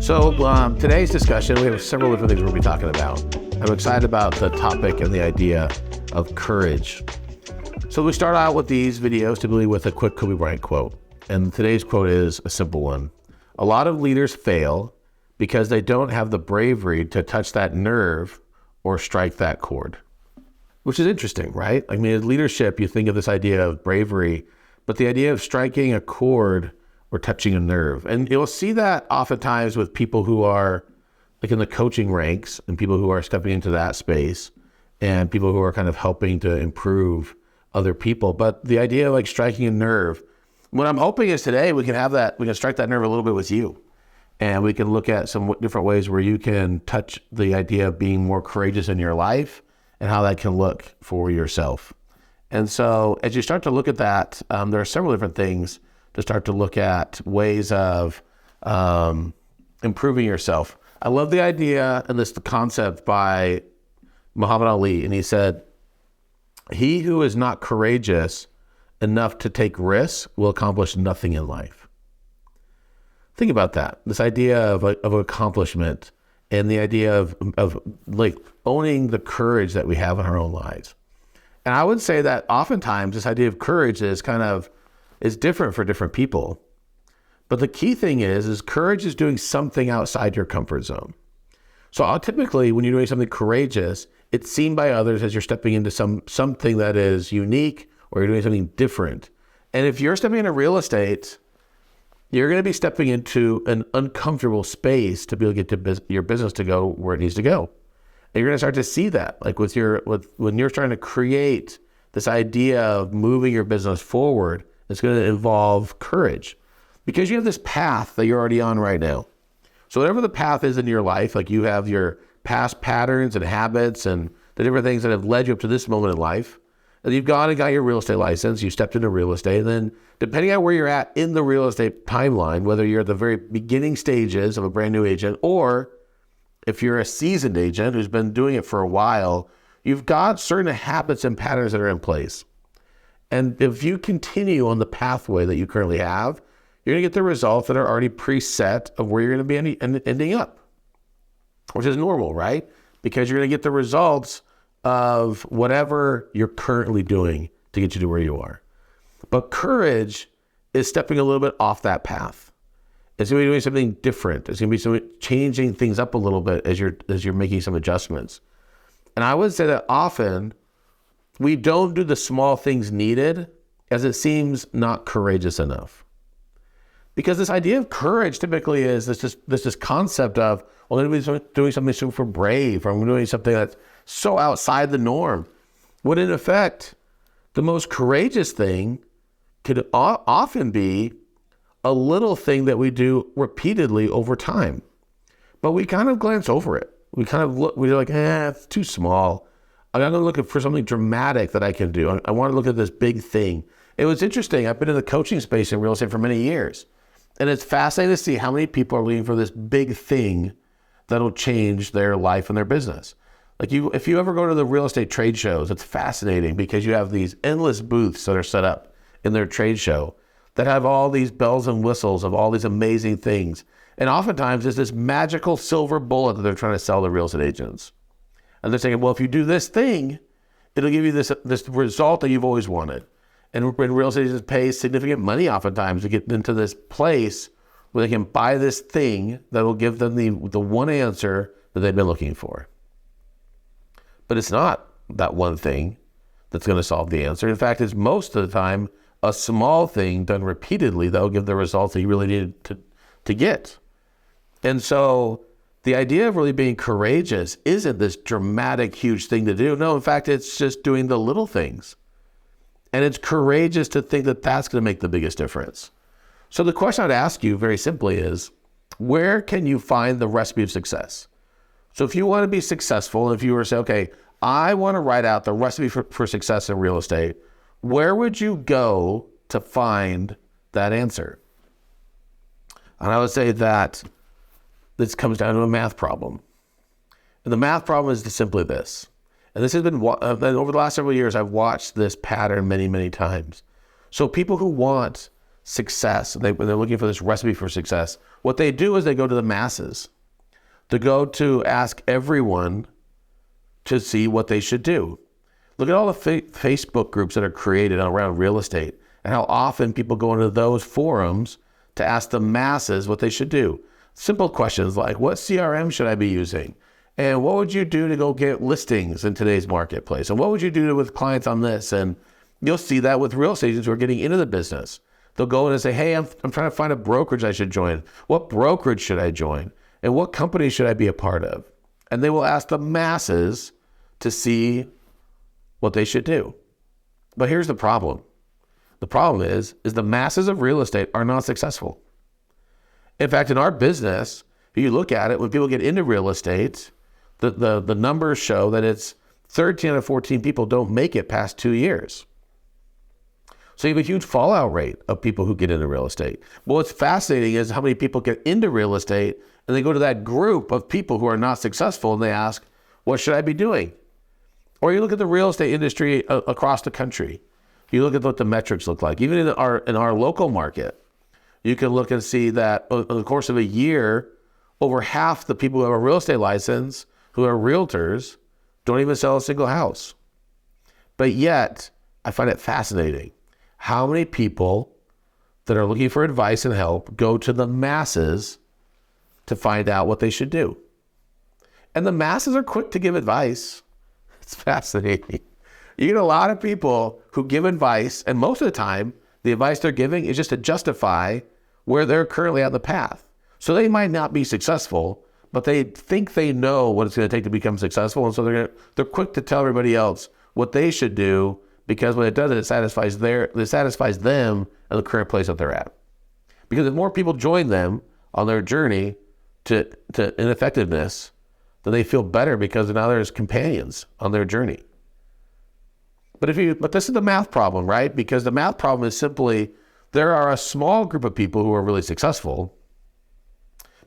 Today's discussion, we have several different things we're going to be talking about. I'm excited about the topic and the idea of courage. So we start out with these videos typically with a quick Kobe Bryant quote. And today's quote is a simple one. A lot of leaders fail because they don't have the bravery to touch that nerve or strike that chord. Which is interesting, right? I mean, in leadership, you think of this idea of bravery, but the idea of striking a chord or touching a nerve. And you'll see that oftentimes with people who are like in the coaching ranks and people who are stepping into that space and people who are kind of helping to improve other people. But the idea of like striking a nerve, what I'm hoping is today we can strike that nerve a little bit with you. And we can look at some different ways where you can touch the idea of being more courageous in your life and how that can look for yourself. And so as you start to look at that, there are several different things to start to look at ways of improving yourself. I love the idea and the concept by Muhammad Ali. And he said, he who is not courageous enough to take risks will accomplish nothing in life. Think about that. This idea of accomplishment and the idea of like owning the courage that we have in our own lives. And I would say that oftentimes this idea of courage is different for different people. But the key thing is courage is doing something outside your comfort zone. So typically when you're doing something courageous, it's seen by others as you're stepping into something that is unique or you're doing something different. And if you're stepping into real estate, you're going to be stepping into an uncomfortable space to be able to get your business to go where it needs to go. And you're going to start to see that, like when you're trying to create this idea of moving your business forward, it's going to involve courage because you have this path that you're already on right now. So whatever the path is in your life, like you have your past patterns and habits and the different things that have led you up to this moment in life, and you've gone and got your real estate license, you stepped into real estate, and then depending on where you're at in the real estate timeline, whether you're at the very beginning stages of a brand new agent, or if you're a seasoned agent who's been doing it for a while, you've got certain habits and patterns that are in place. And if you continue on the pathway that you currently have, you're going to get the results that are already preset of where you're going to be ending up, which is normal, right? Because you're going to get the results of whatever you're currently doing to get you to where you are. But courage is stepping a little bit off that path. It's going to be doing something different. It's going to be changing things up a little bit as you're making some adjustments. And I would say that often we don't do the small things needed as it seems not courageous enough. Because this idea of courage typically is this concept of, well, I'm going to be doing something super brave, or I'm doing something that's so outside the norm. When in effect, the most courageous thing could often be a little thing that we do repeatedly over time. But we kind of glance over it. We're like, it's too small. I'm going to look for something dramatic that I can do. I want to look at this big thing. It was interesting. I've been in the coaching space in real estate for many years. And it's fascinating to see how many people are looking for this big thing that'll change their life and their business. Like if you ever go to the real estate trade shows, it's fascinating because you have these endless booths that are set up in their trade show that have all these bells and whistles of all these amazing things. And oftentimes there's this magical silver bullet that they're trying to sell to real estate agents. And they're saying, well, if you do this thing, it'll give you this result that you've always wanted. And when real estate agents pay significant money oftentimes to get into this place where they can buy this thing that will give them the one answer that they've been looking for. But it's not that one thing that's going to solve the answer. In fact, it's most of the time a small thing done repeatedly that will give the results that you really needed to get. And so the idea of really being courageous isn't this dramatic, huge thing to do. No, in fact, it's just doing the little things. And it's courageous to think that that's going to make the biggest difference. So the question I'd ask you very simply is, where can you find the recipe of success? So if you want to be successful, if you were to say, okay, I want to write out the recipe for success in real estate, where would you go to find that answer? And I would say that this comes down to a math problem. And the math problem is simply this. And this has been, over the last several years, I've watched this pattern many, many times. So people who want success, and they're looking for this recipe for success, what they do is they go to the masses. They go to ask everyone to see what they should do. Look at all the Facebook groups that are created around real estate and how often people go into those forums to ask the masses what they should do. Simple questions like, what CRM should I be using? And what would you do to go get listings in today's marketplace? And what would you do with clients on this? And you'll see that with real estate agents who are getting into the business. They'll go in and say, hey, I'm trying to find a brokerage I should join. What brokerage should I join? And what company should I be a part of? And they will ask the masses to see what they should do. But here's the problem. The problem is the masses of real estate are not successful. In fact, in our business, if you look at it, when people get into real estate, the numbers show that it's 13 out of 14 people don't make it past 2 years. So you have a huge fallout rate of people who get into real estate. Well, what's fascinating is how many people get into real estate and they go to that group of people who are not successful and they ask, what should I be doing? Or you look at the real estate industry across the country. You look at what the metrics look like. Even in our local market, you can look and see that over the course of a year, over half the people who have a real estate license, who are realtors, don't even sell a single house. But yet, I find it fascinating how many people that are looking for advice and help go to the masses to find out what they should do. And the masses are quick to give advice. It's fascinating. You get a lot of people who give advice, and most of the time, the advice they're giving is just to justify where they're currently on the path. So they might not be successful, but they think they know what it's going to take to become successful, and so they're quick to tell everybody else what they should do, because when it does it, it satisfies them in the current place that they're at. Because if more people join them on their journey to ineffectiveness, then they feel better because now there's companions on their journey. But this is the math problem, right? Because the math problem is simply there are a small group of people who are really successful,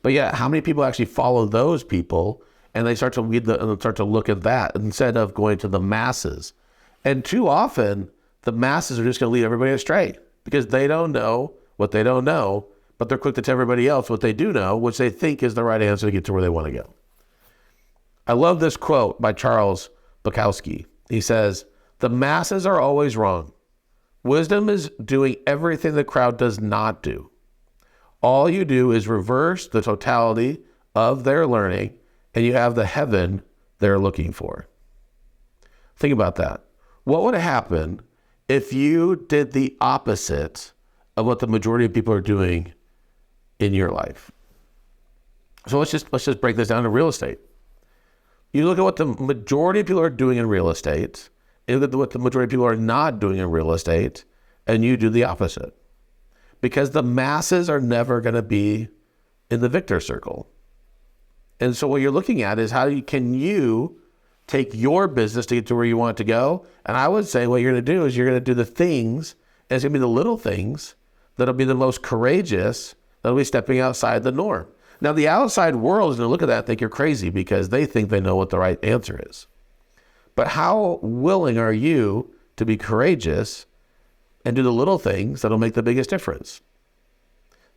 but yet how many people actually follow those people and they start to look at that instead of going to the masses? And too often, the masses are just going to lead everybody astray because they don't know what they don't know, but they're quick to tell everybody else what they do know, which they think is the right answer to get to where they want to go. I love this quote by Charles Bukowski. He says, the masses are always wrong. Wisdom is doing everything the crowd does not do. All you do is reverse the totality of their learning, and you have the heaven they're looking for. Think about that. What would happen if you did the opposite of what the majority of people are doing in your life? So let's just break this down to real estate. You look at what the majority of people are doing in real estate, and you look at what the majority of people are not doing in real estate, and you do the opposite. Because the masses are never going to be in the victor circle. And so what you're looking at is can you take your business to get to where you want it to go? And I would say what you're going to do is you're going to do the things, and it's going to be the little things that'll be the most courageous, that'll be stepping outside the norm. Now, the outside world is going to look at that and think you're crazy because they think they know what the right answer is. But how willing are you to be courageous and do the little things that'll make the biggest difference?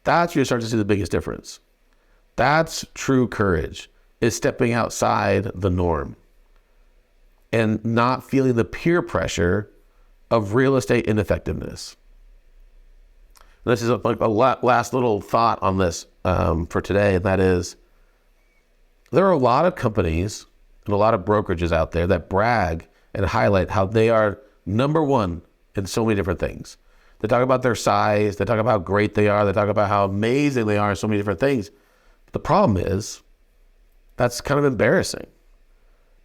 That's where you start to see the biggest difference. That's true courage, is stepping outside the norm and not feeling the peer pressure of real estate ineffectiveness. This is like a last little thought on this for today, and that is there are a lot of companies and a lot of brokerages out there that brag and highlight how they are number one in so many different things. They talk about their size, they talk about how great they are, they talk about how amazing they are in so many different things. The problem is that's kind of embarrassing,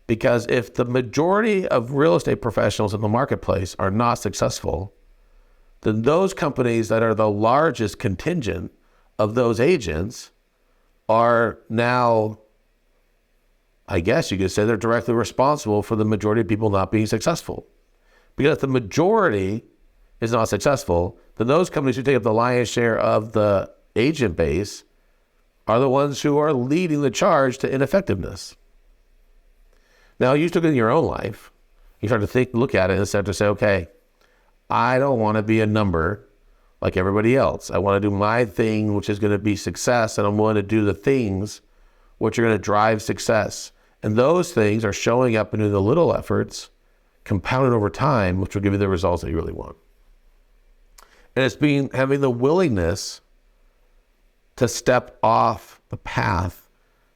because if the majority of real estate professionals in the marketplace are not successful, then those companies that are the largest contingent of those agents are now, I guess you could say, they're directly responsible for the majority of people not being successful. Because if the majority is not successful, then those companies who take up the lion's share of the agent base are the ones who are leading the charge to ineffectiveness. Now, you took it in your own life. You start to look at it and start to say, okay, I don't want to be a number like everybody else. I want to do my thing, which is going to be success, and I'm willing to do the things which are going to drive success. And those things are showing up into the little efforts, compounded over time, which will give you the results that you really want. And it's having the willingness to step off the path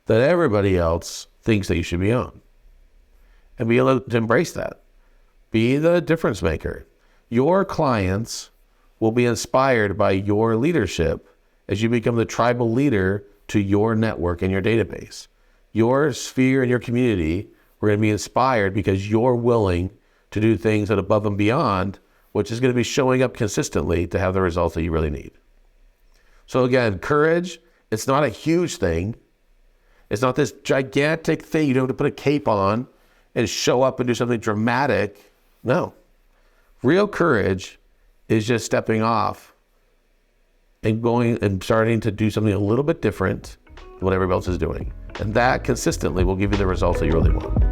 that everybody else thinks that you should be on. And be able to embrace that. Be the difference maker. Your clients will be inspired by your leadership as you become the tribal leader to your network and your database. Your sphere and your community are going to be inspired because you're willing to do things that above and beyond, which is going to be showing up consistently to have the results that you really need. So again, courage, it's not a huge thing. It's not this gigantic thing. You don't have to put a cape on and show up and do something dramatic. No. Real courage is just stepping off and going and starting to do something a little bit different than what everybody else is doing. And that consistently will give you the results that you really want.